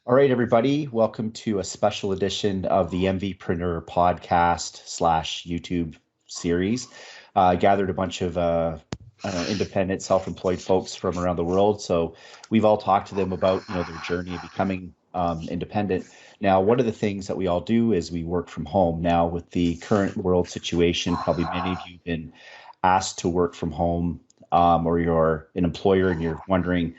All right, everybody, welcome to a special edition of the MVPreneur podcast slash YouTube series. I gathered a bunch of independent, self-employed folks from around the world. So we've all talked to them about their journey of becoming independent. Now, one of the things that we all do is we work from home. Now, with the current world situation, probably many of you have been asked to work from home, or you're an employer and you're wondering,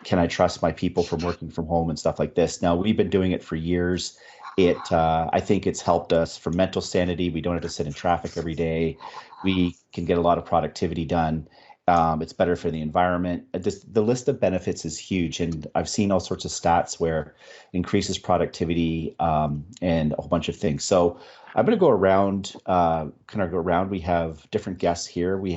can I trust my people from working from home and stuff like this? Now, we've been doing it for years. I think it's helped us for mental sanity. We don't have to sit in traffic every day. We can get a lot of productivity done. It's better for the environment. The list of benefits is huge, and I've seen all sorts of stats where it increases productivity and a whole bunch of things. So I'm going to go around, We have different guests here. We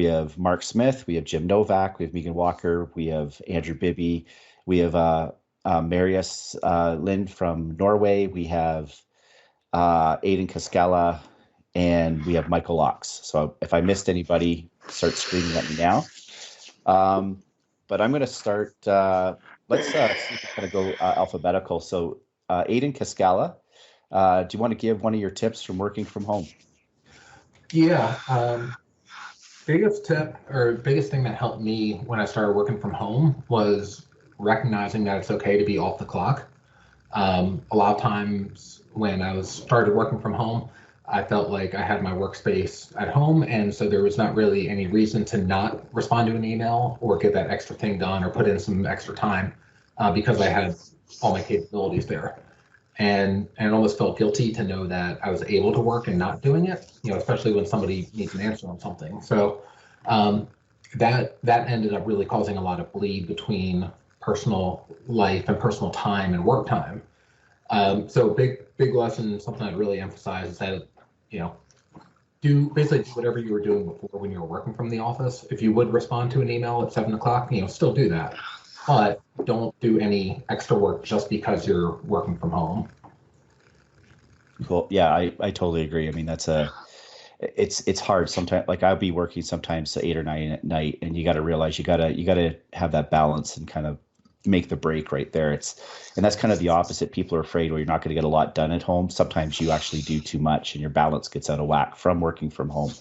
have Mark Smith, we have Jim Novak, we have Megan Walker, we have Andrew Bibby, we have Marius Lind from Norway, we have Aiden Kaskela, and we have Michael Ochs. So if I missed anybody, start screaming at me now. But I'm going to start. Let's see if we kind of go alphabetical. So Aiden Kaskela, do you want to give one of your tips from working from home? Yeah. Biggest tip or biggest thing that helped me when I started working from home was recognizing that it's okay to be off the clock. A lot of times when I started working from home, I felt like I had my workspace at home, and so there was not really any reason to not respond to an email or get that extra thing done or put in some extra time because I had all my capabilities there. And it almost felt guilty to know that I was able to work and not doing it, especially when somebody needs an answer on something. So that ended up really causing a lot of bleed between personal life and personal time and work time. So big lesson, something I really emphasize is that, do whatever you were doing before when you were working from the office. If you would respond to an email at 7 o'clock, still do that. But don't do any extra work just because you're working from home. Cool. Yeah, I totally agree. I mean, it's hard sometimes. Like I'll be working sometimes to 8 or 9 at night, and you got to realize you gotta have that balance and kind of make the break right there. And that's kind of the opposite. People are afraid, well, you're not going to get a lot done at home. Sometimes you actually do too much, and your balance gets out of whack from working from home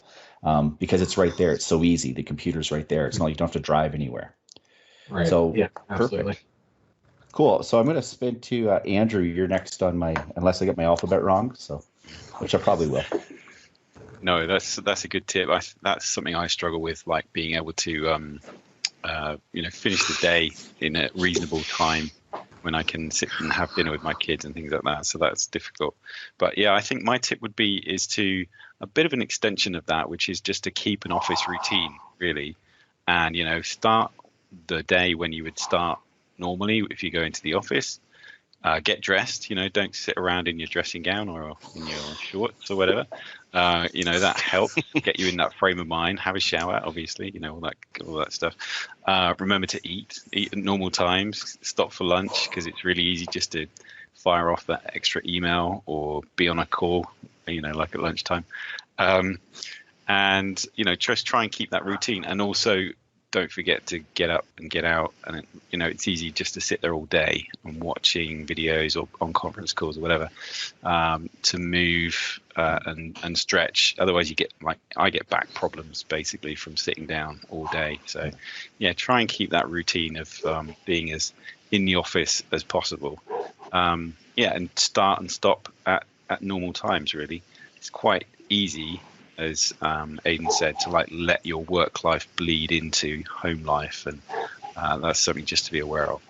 because it's right there. It's so easy. The computer's right there. It's not, you don't have to drive anywhere. Right. So yeah, absolutely. Perfect. Cool. So I'm going to spin to Andrew. You're next on unless I get my alphabet wrong. So, which I probably will. No, that's a good tip. That's something I struggle with, like being able to, finish the day in a reasonable time when I can sit and have dinner with my kids and things like that. So that's difficult. But yeah, I think my tip is to a bit of an extension of that, which is just to keep an office routine, really, and start the day when you would start normally if you go into the office. Get dressed, don't sit around in your dressing gown or in your shorts or whatever. That helps get you in that frame of mind. Have a shower, obviously, all that stuff. Remember to eat at normal times. Stop for lunch because it's really easy just to fire off that extra email or be on a call, like at lunchtime. And just try and keep that routine, and also don't forget to get up and get out. And it's easy just to sit there all day and watching videos or on conference calls or whatever, to move and stretch. Otherwise I get back problems basically from sitting down all day. So yeah, try and keep that routine of being as in the office as possible. And start and stop at normal times, really. It's quite easy, as Aiden said, to let your work life bleed into home life, and that's something just to be aware of.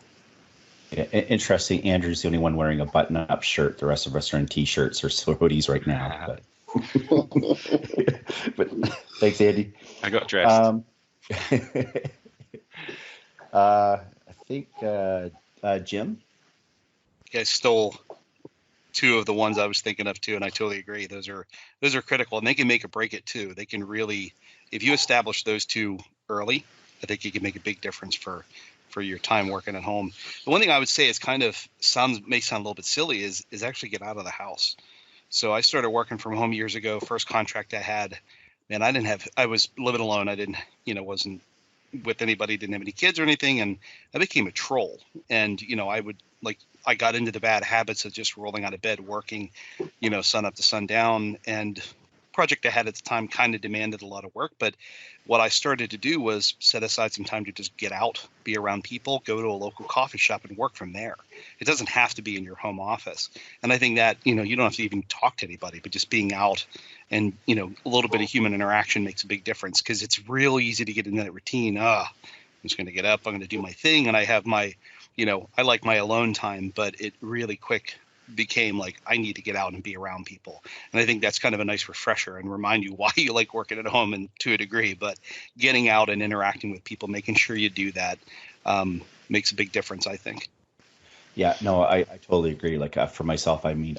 Yeah, interesting. Andrew's the only one wearing a button-up shirt. The rest of us are in t-shirts or hoodies right now. But thanks, Andy. I got dressed. I think Jim. You guys stole two of the ones I was thinking of too, and I totally agree. Those are critical, and they can make or break it too. They can really, if you establish those two early, I think you can make a big difference for your time working at home. The one thing I would say is may sound a little bit silly is actually get out of the house. So I started working from home years ago. First contract I had, man, I was living alone. I didn't, wasn't with anybody, didn't have any kids or anything, and I became a troll. And I got into the bad habits of just rolling out of bed, working, sun up to sundown, and project I had at the time kind of demanded a lot of work. But what I started to do was set aside some time to just get out, be around people, go to a local coffee shop and work from there. It doesn't have to be in your home office. And I think that, you don't have to even talk to anybody, but just being out and, a little bit of human interaction makes a big difference, because it's real easy to get in that routine. I'm just going to get up, I'm going to do my thing. And I have my, I like my alone time, but it really quick became like, I need to get out and be around people. And I think that's kind of a nice refresher and remind you why you like working at home, and to a degree, but getting out and interacting with people, making sure you do that, makes a big difference, I think. Yeah, no, I totally agree. Like for myself, I mean,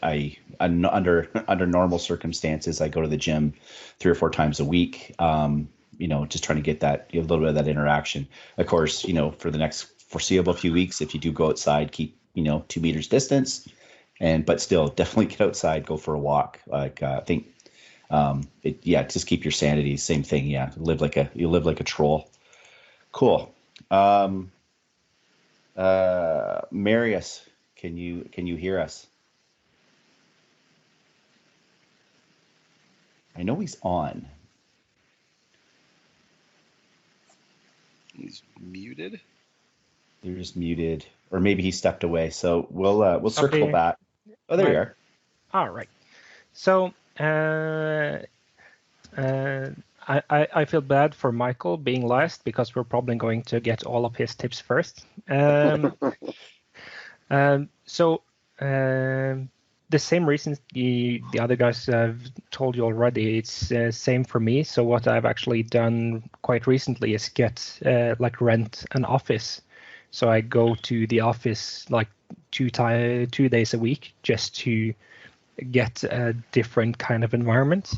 under normal circumstances, I go to the gym 3 or 4 times a week. Just trying to get that, a little bit of that interaction. Of course, for the next foreseeable few weeks, if you do go outside, keep 2 meters distance, but still definitely get outside, go for a walk. Like I think, just keep your sanity. Same thing. Yeah, you live like a troll. Cool. Marius, can you hear us? I know he's on. He's muted. They're just muted, or maybe he stepped away. So we'll circle back. Oh, there you are. All right. So I feel bad for Michael being last, because we're probably going to get all of his tips first. The same reasons the other guys have told you already, it's same for me. So what I've actually done quite recently is rent an office. So I go to the office like 2 days a week, just to get a different kind of environment.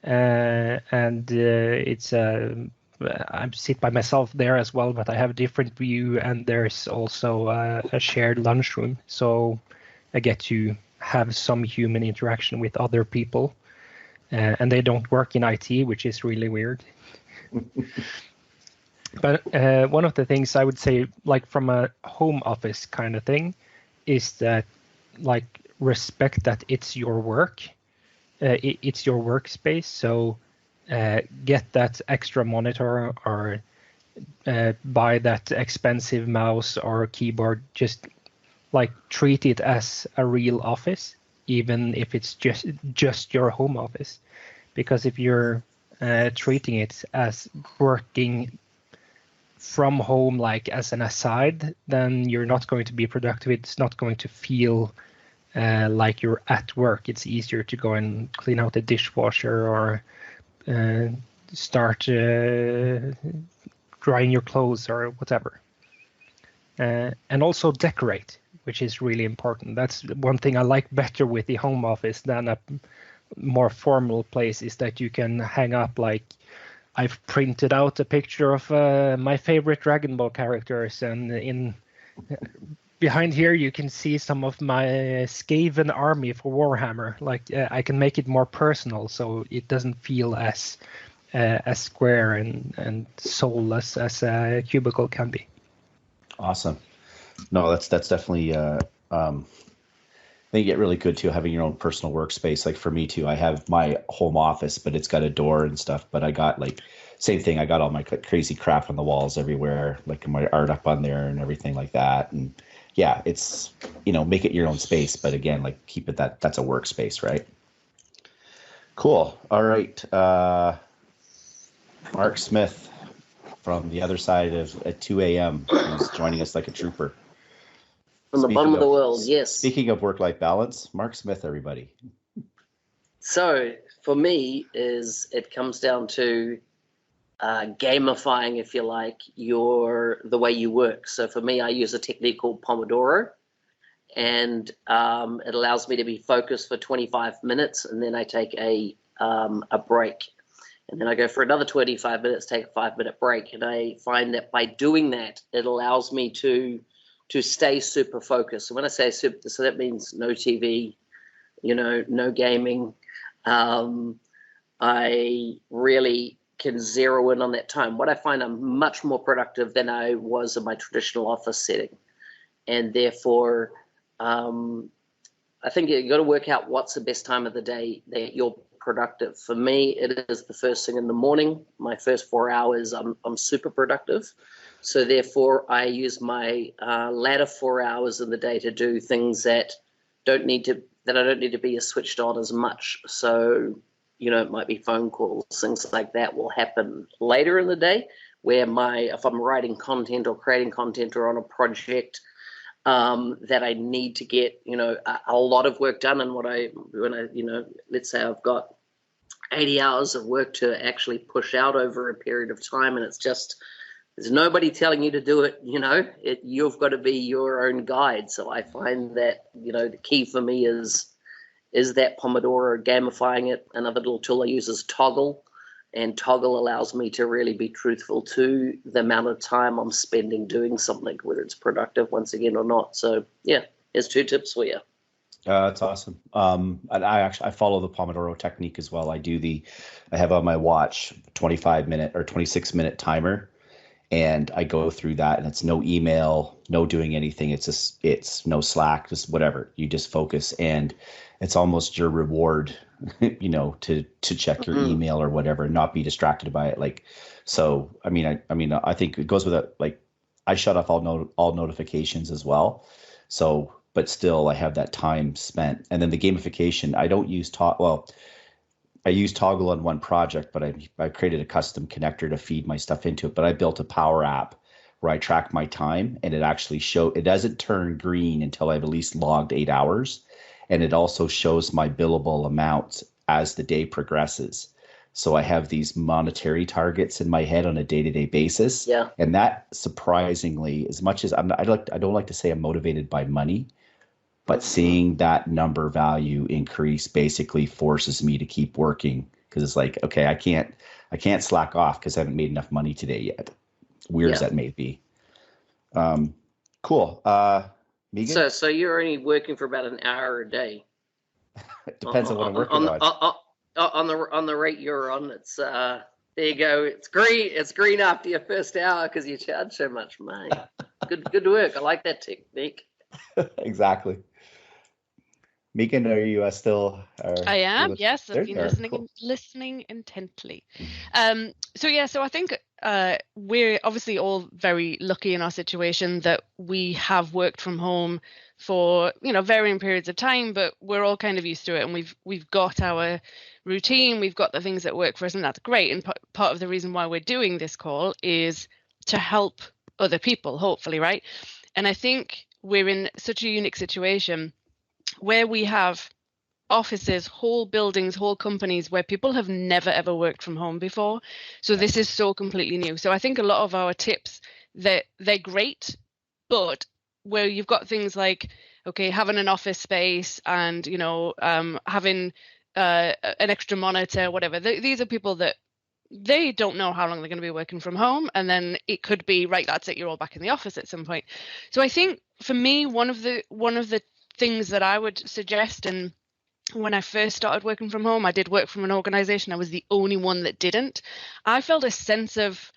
It's I sit by myself there as well, but I have a different view, and there's also a shared lunchroom, so I get to have some human interaction with other people, and they don't work in IT, which is really weird. But one of the things I would say, like from a home office kind of thing, is that respect that it's your work. It's your workspace, so get that extra monitor, or buy that expensive mouse or keyboard. Just treat it as a real office, even if it's just your home office. Because if you're treating it as working from home, as an aside, then you're not going to be productive. It's not going to feel like you're at work. It's easier to go and clean out the dishwasher, or start drying your clothes or whatever. And also decorate, which is really important. That's one thing I like better with the home office than a more formal place, is that you can hang up, I've printed out a picture of my favorite Dragon Ball characters, and behind here you can see some of my Skaven army for Warhammer. I can make it more personal, so it doesn't feel as square and soulless as a cubicle can be. Awesome. No, that's definitely. I think you get really good too, having your own personal workspace. Like for me too, I have my home office, but it's got a door and stuff. But I got same thing. I got all my crazy crap on the walls everywhere, my art up on there and everything like that. And yeah, it's, make it your own space, but again, keep it that's a workspace, right? Cool. All right. Mark Smith from the other side at 2 a.m. who's joining us like a trooper. From the bottom of the world, yes. Speaking of work-life balance, Mark Smith, everybody. So for me, it comes down to gamifying, if you like, the way you work. So for me, I use a technique called Pomodoro, and it allows me to be focused for 25 minutes, and then I take a break. And then I go for another 25 minutes, take a 5-minute break. And I find that by doing that, it allows me to stay super focused. So when I say super, so that means no TV, no gaming. I really can zero in on that time. What I find, I'm much more productive than I was in my traditional office setting. And therefore, I think you got to work out what's the best time of the day that you're productive. For me, it is the first thing in the morning. My first 4 hours, I'm super productive. So therefore, I use my latter 4 hours in the day to do things that I don't need to be as switched on as much. So, it might be phone calls, things like that will happen later in the day, where if I'm writing content or creating content or on a project that I need to get, a lot of work done. And let's say I've got 80 hours of work to actually push out over a period of time, and there's nobody telling you to do it, you've got to be your own guide. So I find that, the key for me is that Pomodoro, gamifying it. Another little tool I use is Toggl, and Toggl allows me to really be truthful to the amount of time I'm spending doing something, whether it's productive once again or not. So yeah, here's 2 tips for you. That's awesome. And I follow the Pomodoro Technique as well. I have on my watch 25-minute or 26-minute timer, and I go through that, and it's no email, no doing anything. It's no Slack, just whatever. You just focus, and it's almost your reward, to check your email or whatever and not be distracted by it. I think it goes with it. Like, I shut off all notifications as well. So, but still I have that time spent. And then the gamification, I don't use I use Toggl on one project, but I created a custom connector to feed my stuff into it. But I built a Power App where I track my time, and it doesn't turn green until I've at least logged 8 hours. And it also shows my billable amounts as the day progresses. So I have these monetary targets in my head on a day-to-day basis. Yeah. And that, surprisingly, as much as I don't like to say I'm motivated by money, but seeing that number value increase basically forces me to keep working, because it's like, okay, I can't slack off because I haven't made enough money today yet. Weird as that may be. Cool. Megan? So you're only working for about an hour a day. It depends on what I'm working on. On the rate you're on, it's there you go. It's green after your first hour because you charge so much, mate. Good work. I like that technique. Exactly. Megan, are you still? I am. Yes, I've been Cool. listening intently. So I think we're obviously all very lucky in our situation that we have worked from home for varying periods of time, but we're all kind of used to it, and we've got our routine, we've got the things that work for us, and that's great. And part of the reason why we're doing this call is to help other people, hopefully, right? And I think we're in such a unique situation where we have offices, whole buildings, whole companies where people have never ever worked from home before. So this is so completely new. So I think a lot of our tips, they're great, but where you've got things like, okay, having an office space and having an extra monitor, whatever. These are people that they don't know how long they're going to be working from home, and then it could be, right, that's it, you're all back in the office at some point. So I think for me, one of the things that I would suggest, and when I first started working from home, I did work from an organization. I was the only one that didn't. I felt a sense of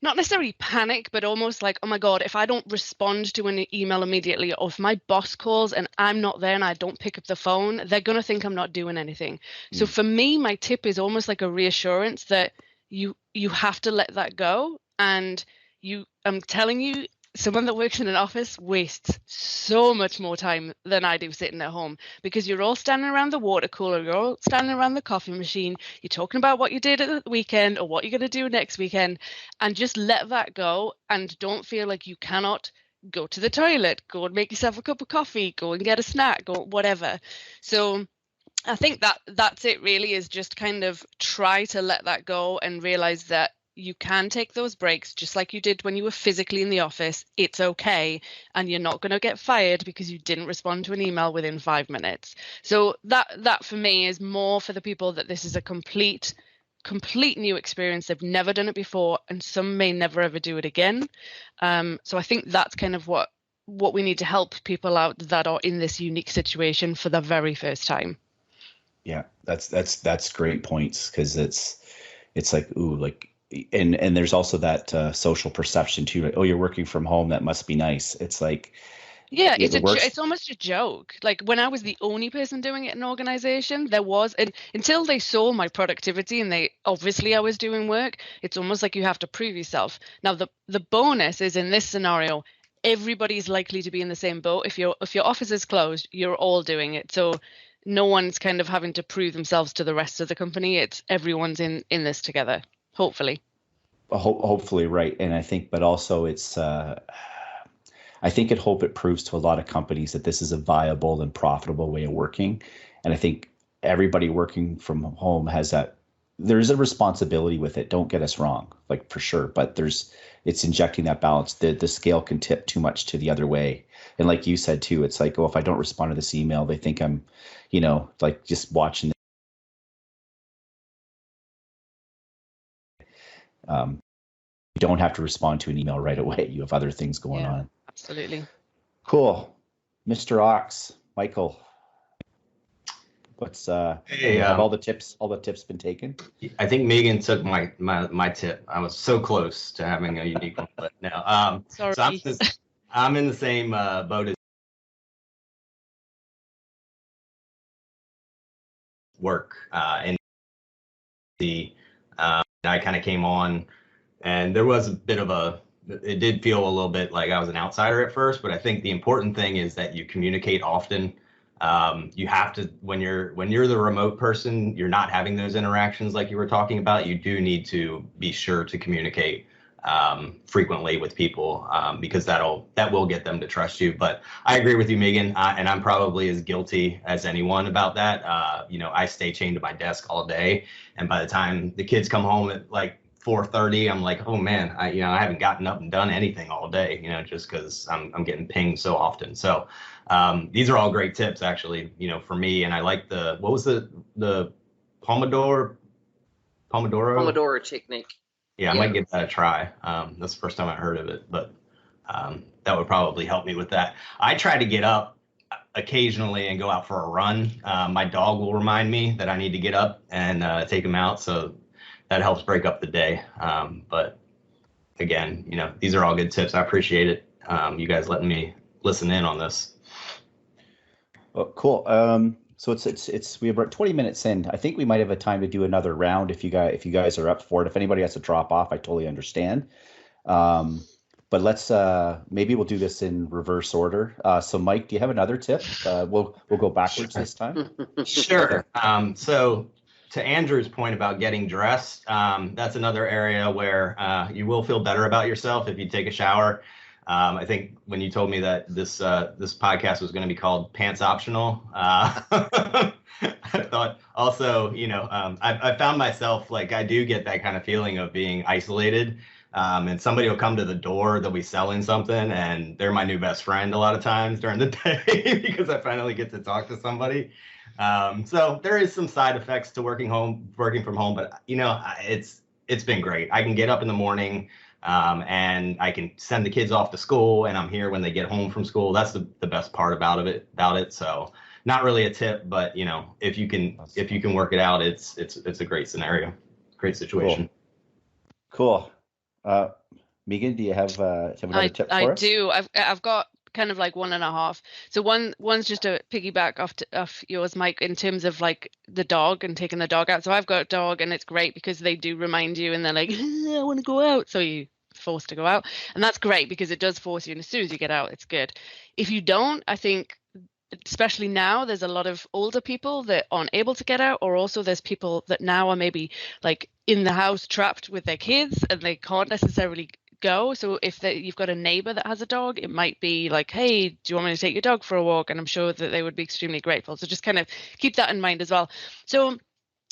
not necessarily panic, but almost like, oh my God, if I don't respond to an email immediately, or if my boss calls and I'm not there and I don't pick up the phone, they're going to think I'm not doing anything. So for me, my tip is almost like a reassurance that you have to let that go. And I'm telling you, someone that works in an office wastes so much more time than I do sitting at home, because you're all standing around the water cooler, you're all standing around the coffee machine, you're talking about what you did at the weekend or what you're going to do next weekend, and just let that go and don't feel like you cannot go to the toilet, go and make yourself a cup of coffee, go and get a snack or whatever. So I think that's it really, is just kind of try to let that go and realize that you can take those breaks just like you did when you were physically in the office. It's okay, and you're not going to get fired because you didn't respond to an email within 5 minutes. So that for me is more for the people that this is a complete new experience. They've never done it before, and some may never ever do it again. So I think that's kind of what we need to help people out that are in this unique situation for the very first time. Yeah, that's great points, because it's like, ooh, like, and there's also that social perception too. Like, oh, you're working from home. That must be nice. It's like, Yeah, it works. it's almost a joke. Like when I was the only person doing it in an organization, there was, and until they saw my productivity and they obviously I was doing work, it's almost like you have to prove yourself. Now the bonus is in this scenario, everybody's likely to be in the same boat. If your office is closed, you're all doing it. So no one's kind of having to prove themselves to the rest of the company. It's everyone's in this together, hopefully. Hopefully, right. And I think, but also it's I think it proves to a lot of companies that this is a viable and profitable way of working. And I think everybody working from home has that, there's a responsibility with it. Don't get us wrong, like for sure, but it's injecting that balance. The scale can tip too much to the other way. And like you said too, it's like, oh, if I don't respond to this email, they think I'm, like just watching. You don't have to respond to an email right away. You have other things going on. Absolutely. Cool. Mr. Ochs, Michael, what's have all the tips been taken? I think Megan took my tip. I was so close to having a unique one, but no. Sorry. So I'm in the same boat as work. And I kind of came on, and there was a bit of it did feel a little bit like I was an outsider at first, but I think the important thing is that you communicate often. You have to, when you're the remote person, you're not having those interactions like you were talking about. You do need to be sure to communicate frequently with people because that will get them to trust you. But I agree with you, Megan, and I'm probably as guilty as anyone about that. I stay chained to my desk all day, and by the time the kids come home at like 4:30, I'm like, oh man, I haven't gotten up and done anything all day, just because I'm getting pinged so often. So these are all great tips, actually, for me. And I like what was the Pomodoro Technique. Yeah, I might give that a try. That's the first time I heard of it, but that would probably help me with that. I try to get up occasionally and go out for a run. My dog will remind me that I need to get up and take him out. So that helps break up the day. But again, these are all good tips. I appreciate it. You guys letting me listen in on this. Oh, cool. So we have about 20 minutes in. I think we might have a time to do another round if you guys are up for it. If anybody has to drop off, I totally understand. But let's maybe we'll do this in reverse order. So Mike, do you have another tip? We'll go backwards this time. Sure. So to Andrew's point about getting dressed, that's another area where you will feel better about yourself if you take a shower. I think when you told me that this podcast was going to be called Pants Optional, I thought also, I found myself like I do get that kind of feeling of being isolated. And somebody will come to the door, they'll be selling something, and they're my new best friend a lot of times during the day because I finally get to talk to somebody. So there is some side effects to working from home, but it's been great. I can get up in the morning, and I can send the kids off to school, and I'm here when they get home from school. That's the best part about it. So not really a tip, but if you can work it out, it's a great scenario, great situation. Cool. Megan, do you have another tip for us? I do. I've got kind of like 1.5. So one's just to piggyback off yours, Mike, in terms of like the dog and taking the dog out. So I've got a dog, and it's great because they do remind you, and they're like, I want to go out. So you forced to go out, and that's great because it does force you. And as soon as you get out, it's good. If you don't, I think, especially now, there's a lot of older people that aren't able to get out, or also there's people that now are maybe like in the house trapped with their kids and they can't necessarily go. So if you've got a neighbor that has a dog, it might be like, hey, do you want me to take your dog for a walk? And I'm sure that they would be extremely grateful. So just kind of keep that in mind as well. So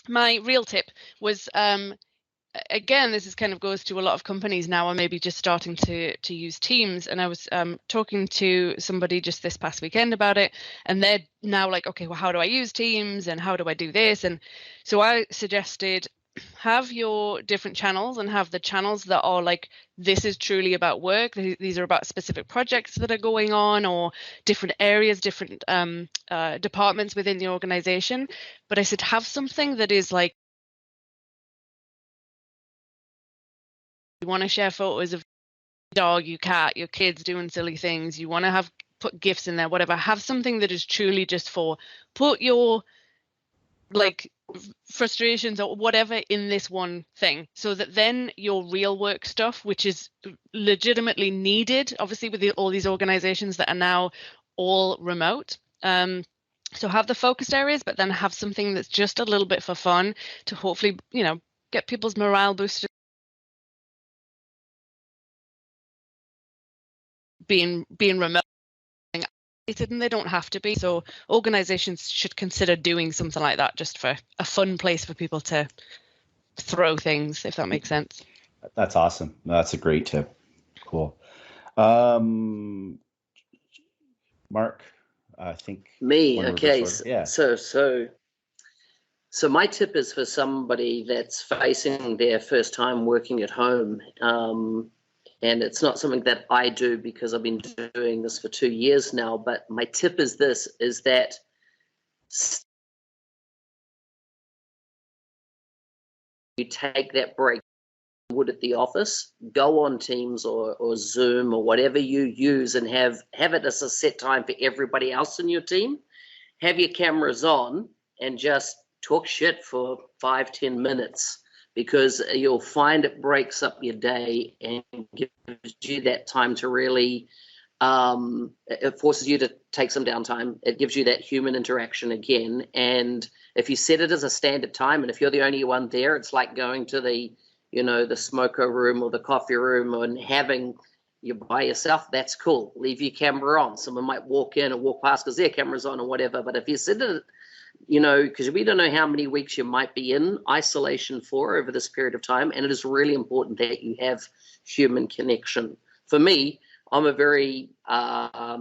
my real tip was, again, this is kind of goes to a lot of companies now are maybe just starting to use Teams. And I was talking to somebody just this past weekend about it, and they're now like, okay, well, how do I use Teams and how do I do this? And so I suggested have your different channels and have the channels that are like, this is truly about work. These are about specific projects that are going on, or different areas, different departments within the organization. But I said, have something that is like You want to share photos of your dog, your cat, your kids doing silly things. You want to put gifts in there, whatever. Have something that is truly just for put your like frustrations or whatever in this one thing, so that then your real work stuff, which is legitimately needed, obviously with all these organizations that are now all remote. So have the focused areas, but then have something that's just a little bit for fun to hopefully, get people's morale boosted. Being remote, and they don't have to be. So organizations should consider doing something like that, just for a fun place for people to throw things, if that makes sense. That's awesome. That's a great tip. Cool. Mark, I think me. Okay. Yeah. So my tip is for somebody that's facing their first time working at home. And it's not something that I do because I've been doing this for 2 years now. But my tip is that you take that break you would at the office, go on Teams or Zoom or whatever you use, and have it as a set time for everybody else in your team. Have your cameras on and just talk shit for 5-10 minutes, because you'll find it breaks up your day and gives you that time to really, it forces you to take some downtime. It gives you that human interaction again. And if you set it as a standard time, and if you're the only one there, it's like going to the smoker room or the coffee room and having you by yourself. That's cool. Leave your camera on. Someone might walk in or walk past because their camera's on or whatever. But if you sit it, because we don't know how many weeks you might be in isolation for over this period of time. And it is really important that you have human connection. For me, I'm a very, I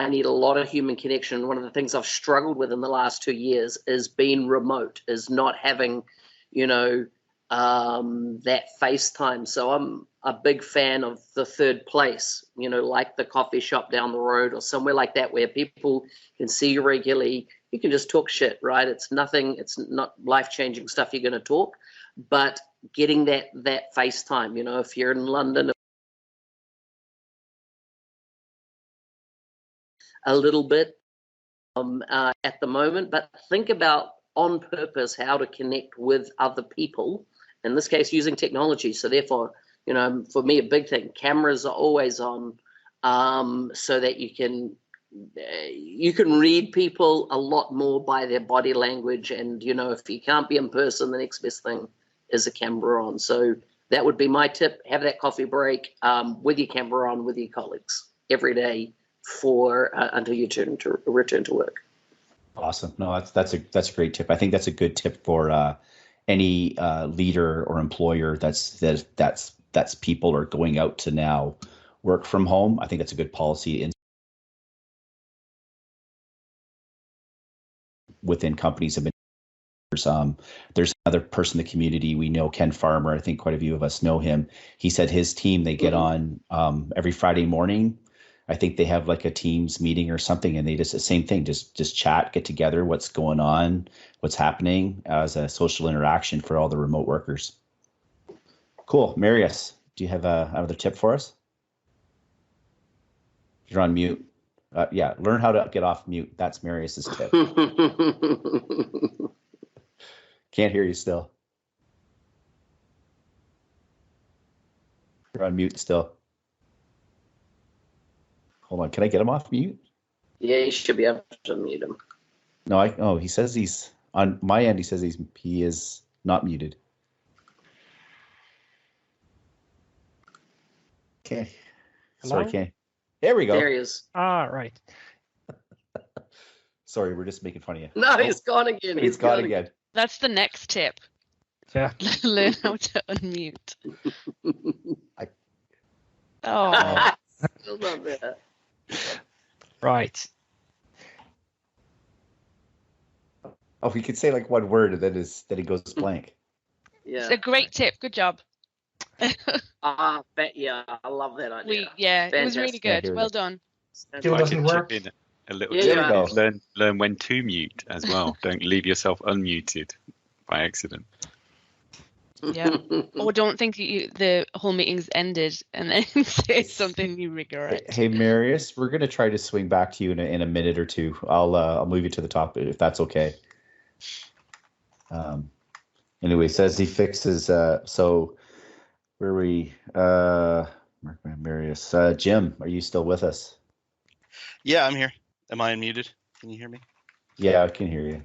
need a lot of human connection. One of the things I've struggled with in the last 2 years is being remote, is not having, that FaceTime. So I'm a big fan of the third place, like the coffee shop down the road or somewhere like that, where people can see you regularly. You can just talk shit, right? It's not life-changing stuff you're going to talk, but getting that FaceTime, if you're in London, a little bit at the moment, but think about on purpose how to connect with other people, in this case using technology. So therefore, for me, a big thing, cameras are always on, so that you can read people a lot more by their body language. And, if you can't be in person, the next best thing is a camera on. So that would be my tip. Have that coffee break with your camera on with your colleagues every day until you return to work. Awesome. No, that's a great tip. I think that's a good tip for any leader or employer that's people are going out to now work from home. I think that's a good policy within companies. There's another person in the community we know, Ken Farmer. I think quite a few of us know him. He said his team, they get on every Friday morning. I think they have like a Teams meeting or something, and they just the same thing, just chat, get together, what's going on, what's happening, as a social interaction for all the remote workers. Cool. Marius, do you have another tip for us? You're on mute. Yeah, learn how to get off mute. That's Marius's tip. Can't hear you still. You're on mute still. Hold on, can I get him off mute? Yeah, you should be able to mute him. No, he says he's on my end. He says he is not muted. Okay. Hello? Sorry, can't. There we go. There he is. Ah, right. Sorry, we're just making fun of you. No, he's gone again. He's gone again. That's the next tip. Yeah. Learn how to unmute. I still love that. Right. Oh, he could say like one word and then he goes blank. Yeah. It's a great tip. Good job. Yeah, I love that idea. It was really good. Well done. Still I doesn't could work. chip in a little Yeah, tip. there we go. Learn when to mute as well. Don't leave yourself unmuted by accident. Yeah. Or don't think the whole meeting's ended and then say something you regret. Hey, Marius, we're gonna try to swing back to you in a minute or two. I'll move you to the top if that's okay. Anyway, says he fixes. So where are we? Marius, Jim, are you still with us? Yeah, I'm here. Am I unmuted? Can you hear me? Yeah, I can hear you.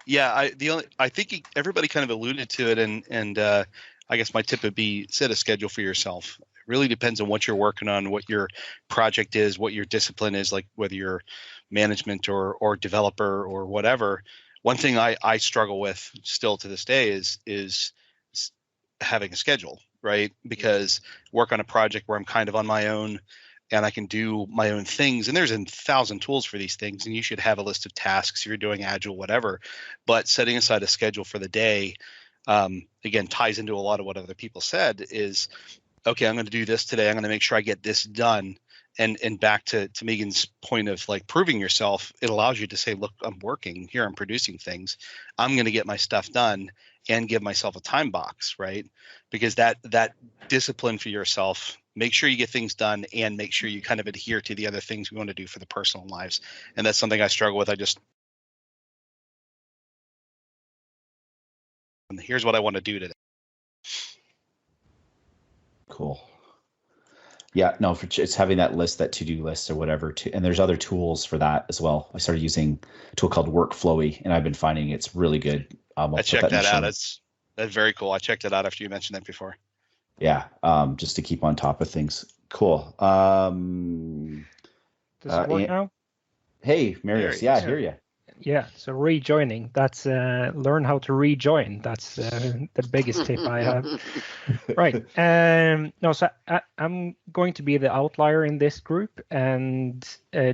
Yeah, I think everybody kind of alluded to it, and I guess my tip would be set a schedule for yourself. It really depends on what you're working on, what your project is, what your discipline is, like whether you're management or developer or whatever. One thing I struggle with still to this day is having a schedule, right? Because work on a project where I'm kind of on my own and I can do my own things. And there's 1,000 tools for these things, and you should have a list of tasks if you're doing Agile, whatever. But setting aside a schedule for the day, again, ties into a lot of what other people said is, okay, I'm going to do this today. I'm going to make sure I get this done. And back to Megan's point of like proving yourself, it allows you to say, look, I'm working here. I'm producing things. I'm going to get my stuff done and give myself a time box, right? Because that discipline for yourself, make sure you get things done and make sure you kind of adhere to the other things we want to do for the personal lives. And that's something I struggle with. Here's what I want to do today. Cool. Yeah, no, it's having that list, that to-do list or whatever, and there's other tools for that as well. I started using a tool called Workflowy, and I've been finding it's really good. I checked that out. That's very cool. I checked it out after you mentioned that before. Yeah, just to keep on top of things. Cool. Does it work now? Hey, Marius. Yeah, I hear you. Yeah, so rejoining, that's learn how to rejoin. That's the biggest tip I have. Right. No, so I'm going to be the outlier in this group and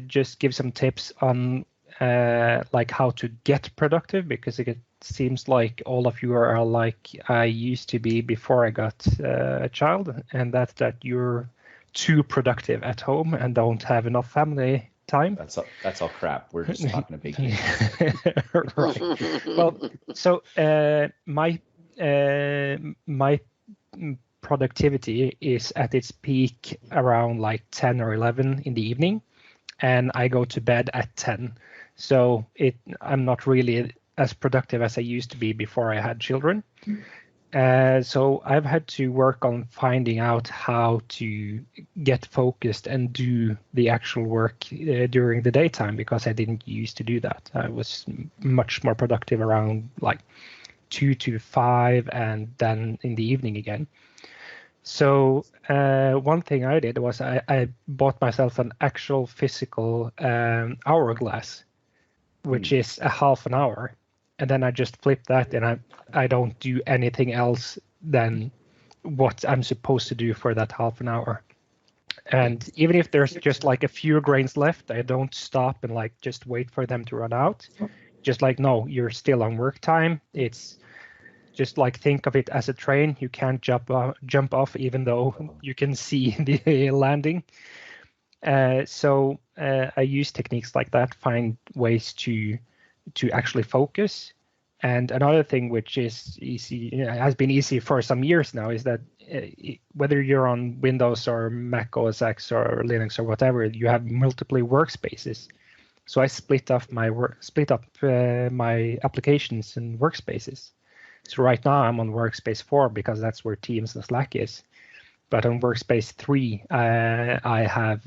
just give some tips on like how to get productive, because it seems like all of you are like I used to be before I got a child, and that's that you're too productive at home and don't have enough family time. That's all crap. We're just talking a big game. Right. Well, so my productivity is at its peak around like 10 or 11 in the evening, and I go to bed at 10. So I'm not really as productive as I used to be before I had children. So I've had to work on finding out how to get focused and do the actual work during the daytime, because I didn't used to do that. I was much more productive around like 2 to 5 and then in the evening again. So one thing I did was I bought myself an actual physical hourglass, which is a half an hour. And then I just flip that, and I don't do anything else than what I'm supposed to do for that half an hour. And even if there's just like a few grains left, I don't stop and like just wait for them to run out. Just like, no, you're still on work time. It's just like, think of it as a train. You can't jump off even though you can see the landing. So I use techniques like that, find ways to actually focus. And another thing which is easy, has been easy for some years now, is that whether you're on Windows or Mac OS X or Linux or whatever, you have multiple workspaces. So I split up my applications in workspaces. So right now I'm on workspace 4 because that's where Teams and Slack is. But on workspace 3, I have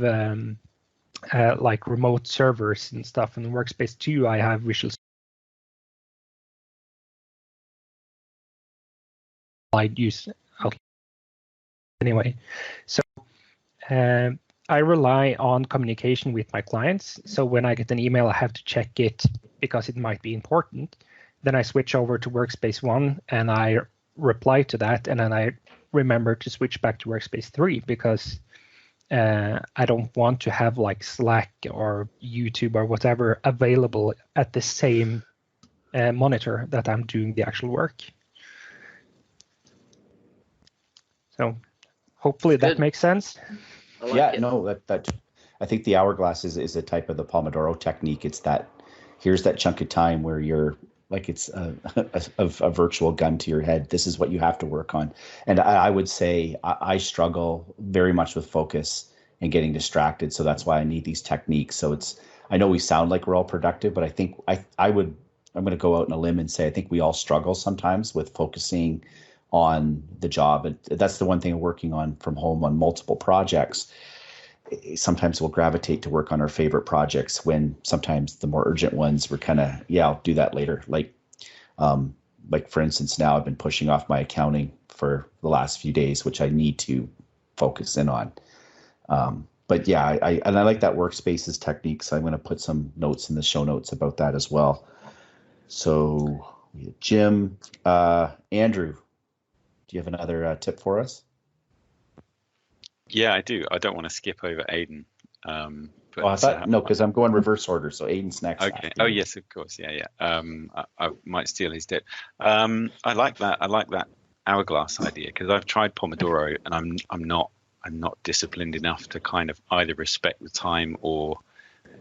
like remote servers and stuff. And in workspace 2, I have Visual I use. Okay. Anyway, so I rely on communication with my clients. So when I get an email, I have to check it because it might be important. Then I switch over to workspace 1 and I reply to that. And then I remember to switch back to workspace 3 because I don't want to have like Slack or YouTube or whatever available at the same monitor that I'm doing the actual work. So hopefully that makes sense. No, that I think the hourglass is a type of the Pomodoro technique. It's that here's that chunk of time where you're like it's a virtual gun to your head. This is what you have to work on. And I would say I struggle very much with focus and getting distracted. So that's why I need these techniques. So I know we sound like we're all productive, but I think I'm going to go out on a limb and say, I think we all struggle sometimes with focusing on the job. And that's the one thing I'm working on from home on multiple projects. Sometimes we'll gravitate to work on our favorite projects when sometimes the more urgent ones we're kind of, I'll do that later. Like for instance, now I've been pushing off my accounting for the last few days, which I need to focus in on. But yeah, I like that workspaces technique. So I'm going to put some notes in the show notes about that as well. So Jim, Andrew, do you have another tip for us? Yeah, I do. I don't want to skip over Aiden. But I thought, no, because I'm going reverse order. So Aiden's next. Okay. Oh yes, of course. Yeah. I might steal his tip. I like that hourglass idea, because I've tried Pomodoro and I'm not disciplined enough to kind of either respect the time or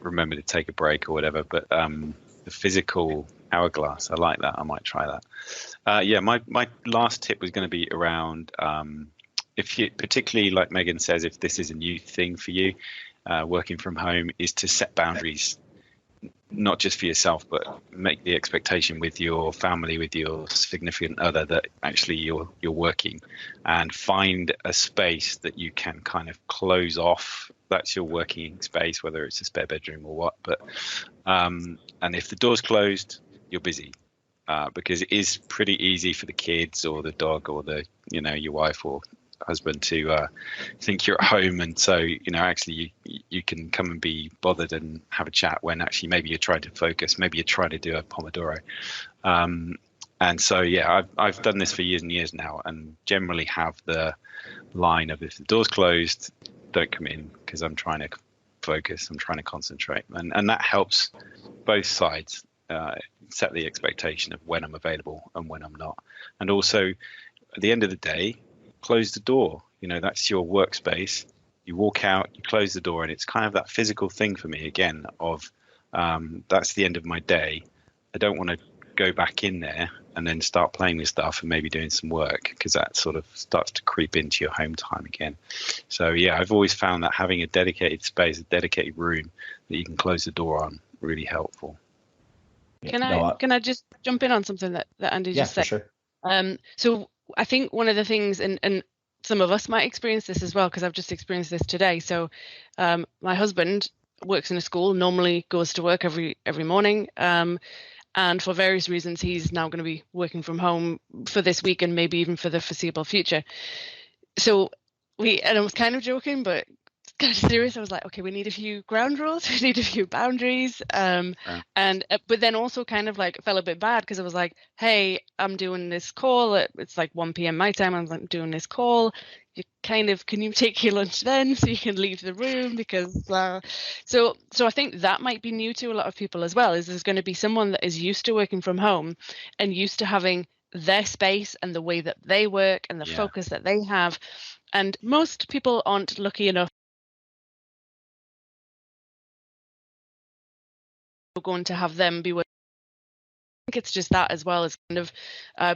remember to take a break or whatever. But the physical hourglass, I like that. I might try that. My last tip was going to be around. If you, particularly like Megan says, if this is a new thing for you, working from home, is to set boundaries, not just for yourself, but make the expectation with your family, with your significant other, that actually you're working, and find a space that you can kind of close off. That's your working space, whether it's a spare bedroom or what. But and if the door's closed, you're busy. Because it is pretty easy for the kids or the dog or your wife or husband to think you're at home, and so actually you can come and be bothered and have a chat when actually maybe you're trying to focus, maybe you're trying to do a Pomodoro. And so I've done this for years and years now, and generally have the line of, if the door's closed, don't come in, because I'm trying to focus, I'm trying to concentrate, and that helps both sides set the expectation of when I'm available and when I'm not. And also at the end of the day, close the door. That's your workspace. You walk out, you close the door, and it's kind of that physical thing for me again of that's the end of my day. I don't want to go back in there and then start playing with stuff and maybe doing some work, because that sort of starts to creep into your home time again. So I've always found that having a dedicated space, a dedicated room that you can close the door on, really helpful. Can I just jump in on something that Andy just said? For sure. So I think one of the things, and some of us might experience this as well, because I've just experienced this today. So my husband works in a school, normally goes to work every morning. And for various reasons, he's now going to be working from home for this week and maybe even for the foreseeable future. So and I was kind of joking, but kind of serious. I was like, okay, we need a few ground rules, we need a few boundaries, but then also kind of like felt a bit bad, because I was like, hey, I'm doing this call, it's like 1 p.m. my time, I'm like doing this call, can you take your lunch then so you can leave the room, because so I think that might be new to a lot of people as well, is there's going to be someone that is used to working from home and used to having their space and the way that they work and the focus that they have, and most people aren't lucky enough going to have them be working. I think it's just that as well, as kind of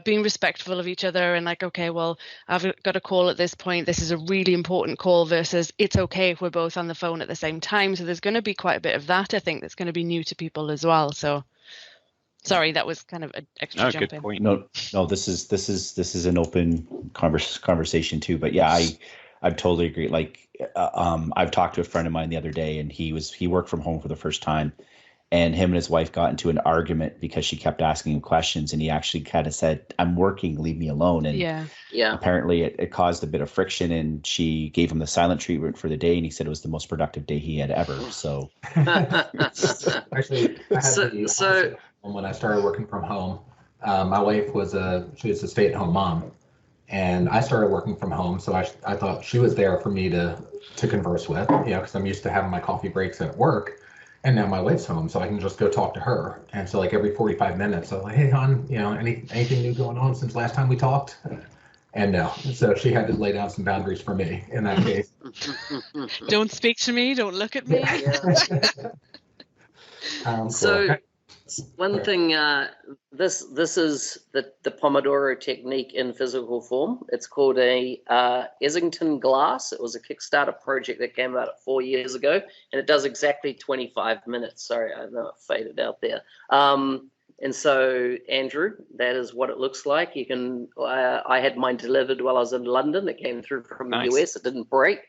being respectful of each other, and like, okay, well, I've got a call at this point, this is a really important call, versus it's okay if we're both on the phone at the same time. So there's going to be quite a bit of that, I think, that's going to be new to people as well. So sorry, that was kind of an extra jump good in. point. No, this is an open conversation too, but I totally agree. Like I've talked to a friend of mine the other day, and he worked from home for the first time, and him and his wife got into an argument because she kept asking him questions, and he actually kind of said, I'm working, leave me alone. And apparently it caused a bit of friction, and she gave him the silent treatment for the day, and he said it was the most productive day he had ever. So actually, I had when I started working from home, my wife was a stay-at-home mom, and I started working from home. So I thought she was there for me to converse with, because I'm used to having my coffee breaks at work. And now my wife's home, so I can just go talk to her. And so like every 45 minutes, I'm like, hey, hon, anything new going on since last time we talked? And no, so she had to lay down some boundaries for me in that case. Don't speak to me, don't look at me. One thing, this is the Pomodoro Technique in physical form. It's called a Essington glass. It was a Kickstarter project that came out 4 years ago, and it does exactly 25 minutes. Sorry, I know it faded out there. And so, Andrew, that is what it looks like. You can. I had mine delivered while I was in London. It came through from the US. It didn't break.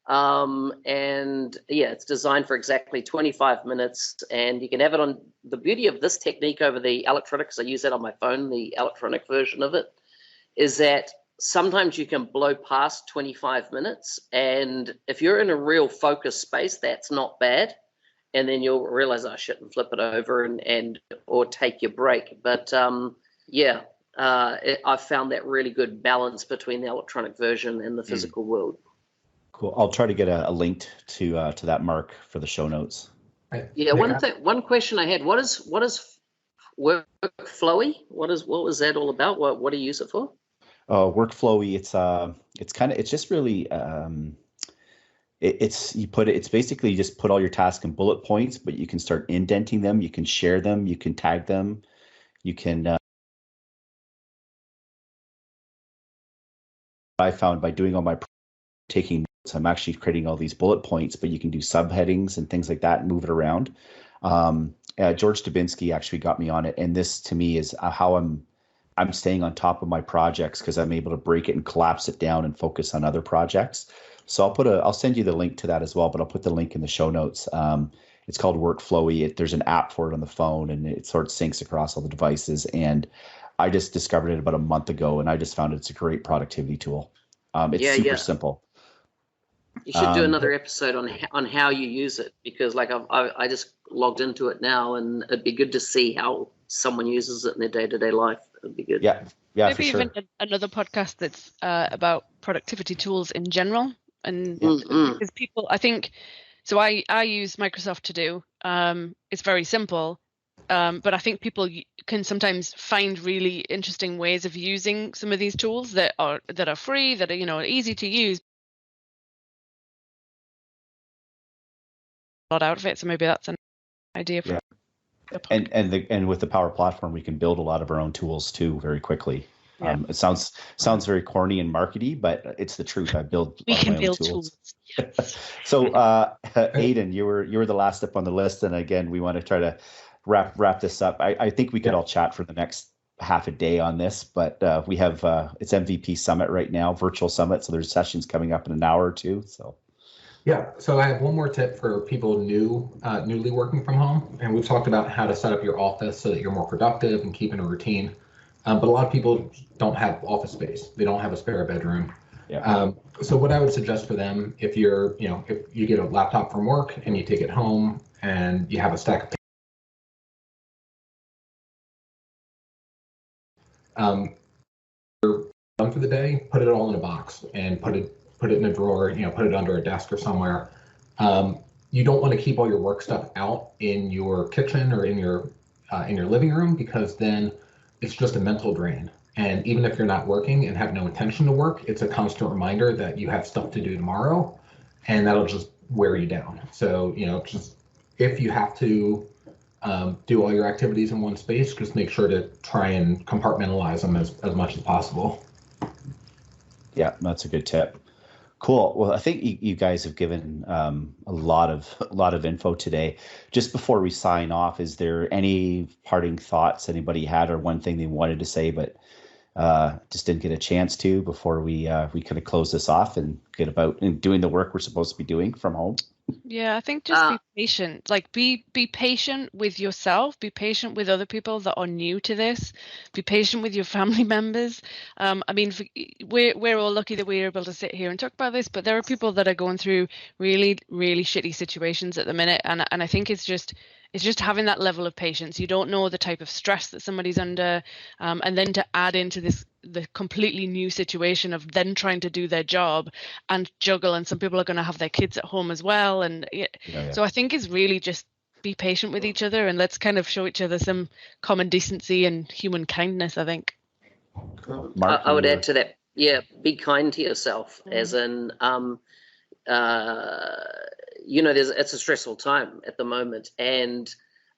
And yeah, it's designed for exactly 25 minutes, and you can have it on. The beauty of this technique over the electronic, because I use that on my phone, the electronic version of it, is that sometimes you can blow past 25 minutes, and if you're in a real focus space, that's not bad. And then you'll realize, oh shit, and flip it over and or take your break. But I've found that really good balance between the electronic version and the physical world. Cool. I'll try to get a link to that, Mark, for the show notes. Yeah. One question I had: what is Workflowy? What was that all about? What do you use it for? Workflowy. It's just really. It's basically you just put all your tasks in bullet points, but you can start indenting them, you can share them, you can tag them, you can. I found by doing all my taking notes, I'm actually creating all these bullet points, but you can do subheadings and things like that and move it around. George Dubinsky actually got me on it, and this to me is how I'm staying on top of my projects, because I'm able to break it and collapse it down and focus on other projects. So I'll send you the link to that as well, but I'll put the link in the show notes. It's called Workflowy. There's an app for it on the phone, and it sort of syncs across all the devices. And I just discovered it about a month ago, and I just found it's a great productivity tool. It's super simple. You should do another episode on how you use it, because like I just logged into it now, and it'd be good to see how someone uses it in their day-to-day life. It'd be good. Yeah, maybe for sure. Even another podcast that's about productivity tools in general. And because people, I think, so I use Microsoft To Do. It's very simple, but I think people can sometimes find really interesting ways of using some of these tools that are free, that are easy to use. A lot out of it, so maybe that's an idea for. Yeah. And with the Power Platform, we can build a lot of our own tools too very quickly. Yeah. It sounds very corny and markety, but it's the truth. I build we can my build own tools. Yes. So Aiden, you were the last up on the list, and again, we want to try to wrap this up. I think we could all chat for the next half a day on this, but we have it's MVP Summit right now, virtual summit. So there's sessions coming up in an hour or two. So. Yeah, so I have one more tip for people newly working from home, and we've talked about how to set up your office so that you're more productive and keep in a routine. But a lot of people don't have office space; they don't have a spare bedroom. Yeah. So what I would suggest for them, if you get a laptop from work and you take it home and you have a stack of you're done for the day, put it all in a box and put it in a drawer, put it under a desk or somewhere. You don't want to keep all your work stuff out in your kitchen or in your living room, because then it's just a mental drain. And even if you're not working and have no intention to work, it's a constant reminder that you have stuff to do tomorrow, and that'll just wear you down. So, just if you have to do all your activities in one space, just make sure to try and compartmentalize them as much as possible. Yeah, that's a good tip. Cool. Well, I think you guys have given a lot of info today. Just before we sign off, is there any parting thoughts anybody had, or one thing they wanted to say but just didn't get a chance to before we kind of close this off and get about doing the work we're supposed to be doing from home? Yeah, I think just be patient. Like be patient with yourself. Be patient with other people that are new to this. Be patient with your family members. I mean, we're all lucky that we're able to sit here and talk about this, but there are people that are going through really, really shitty situations at the minute, and I think it's just having that level of patience. You don't know the type of stress that somebody's under, and then to add into the completely new situation of then trying to do their job and juggle, and some people are going to have their kids at home as well, and so I think it's really just be patient with each other, and let's kind of show each other some common decency and human kindness, I think. Mark, I would add to that, be kind to yourself, as in it's a stressful time at the moment, and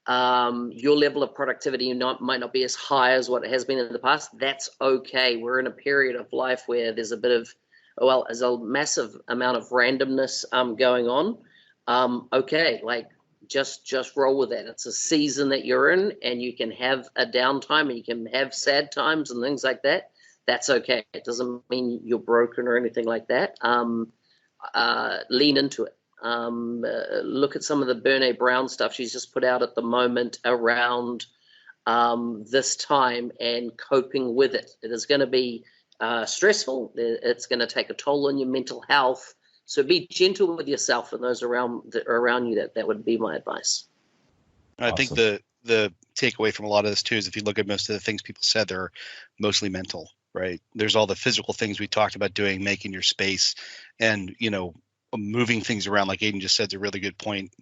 Your level of productivity might not be as high as what it has been in the past. That's okay. We're in a period of life where there's a bit of, well, there's a massive amount of randomness going on. Okay, like just roll with that. It's a season that you're in, and you can have a downtime, and you can have sad times and things like that. That's okay. It doesn't mean you're broken or anything like that. Lean into it. Look at some of the Brene Brown stuff she's just put out at the moment around this time and coping with it. It is going to be stressful. It's going to take a toll on your mental health. So be gentle with yourself and those around you. That would be my advice. I think the takeaway from a lot of this too is if you look at most of the things people said, they're mostly mental, right? There's all the physical things we talked about doing, making your space, and moving things around, like Aiden just said, is a really good point,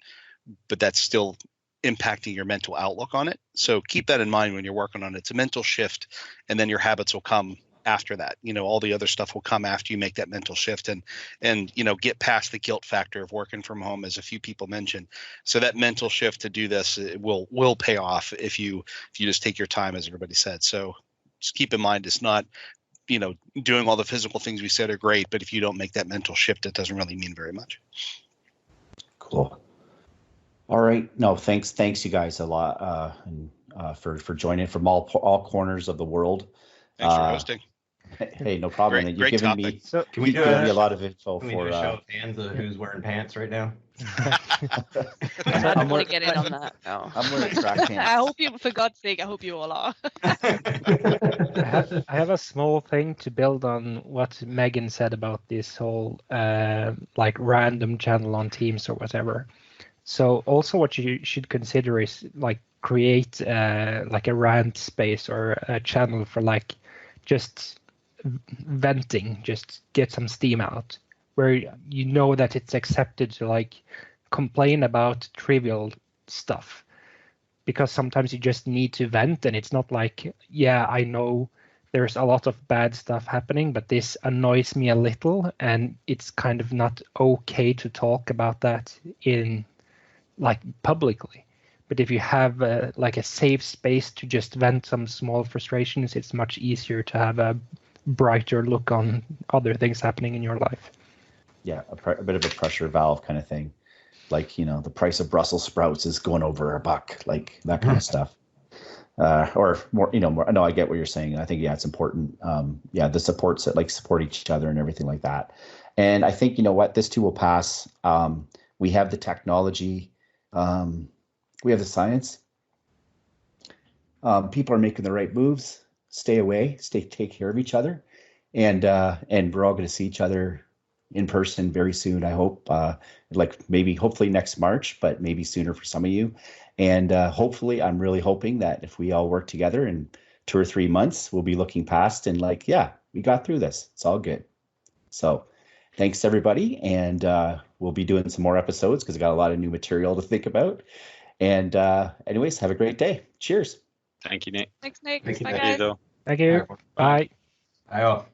but that's still impacting your mental outlook on it. So keep that in mind when you're working on it. It's a mental shift, and then your habits will come after that. All the other stuff will come after you make that mental shift and get past the guilt factor of working from home, as a few people mentioned. So that mental shift to do this will pay off if you just take your time, as everybody said. So just keep in mind, it's not, doing all the physical things we said are great, but if you don't make that mental shift, it doesn't really mean very much. Cool. All right. No, thanks you guys a lot for joining from all corners of the world. Thanks for hosting. Hey, no problem. Great You've given topic. me, So can we do me a lot of info can we for do a show of hands of who's wearing pants right now? I don't want to get in on that. No. I'm wearing track pants. I hope you, for God's sake, I hope you all are. I have a small thing to build on what Megan said about this whole like random channel on Teams or whatever. So also what you should consider is like create like a rant space or a channel for like just venting, just get some steam out, where you know that it's accepted to like complain about trivial stuff, because sometimes you just need to vent, and it's not like, yeah, I know there's a lot of bad stuff happening, but this annoys me a little, and it's kind of not okay to talk about that in like publicly. But if you have like a safe space to just vent some small frustrations, it's much easier to have a brighter look on other things happening in your life. Yeah, a bit of a pressure valve kind of thing. Like, the price of Brussels sprouts is going over $1, like that kind of stuff. Or more, more. No, I get what you're saying. I think, it's important. The supports that like support each other and everything like that. And I think, this too will pass. We have the technology. We have the science. People are making the right moves. Stay away, take care of each other. And we're all going to see each other in person very soon, I hope. Hopefully next March, but maybe sooner for some of you. And hopefully, I'm really hoping that if we all work together in 2 or 3 months, we'll be looking past and we got through this. It's all good. So thanks, everybody. And we'll be doing some more episodes because I got a lot of new material to think about. And anyways, have a great day. Cheers. Thank you, Nick. Thanks, Nick. Thank you, Bye, Nick. guys. Thank you. Bye. Bye all.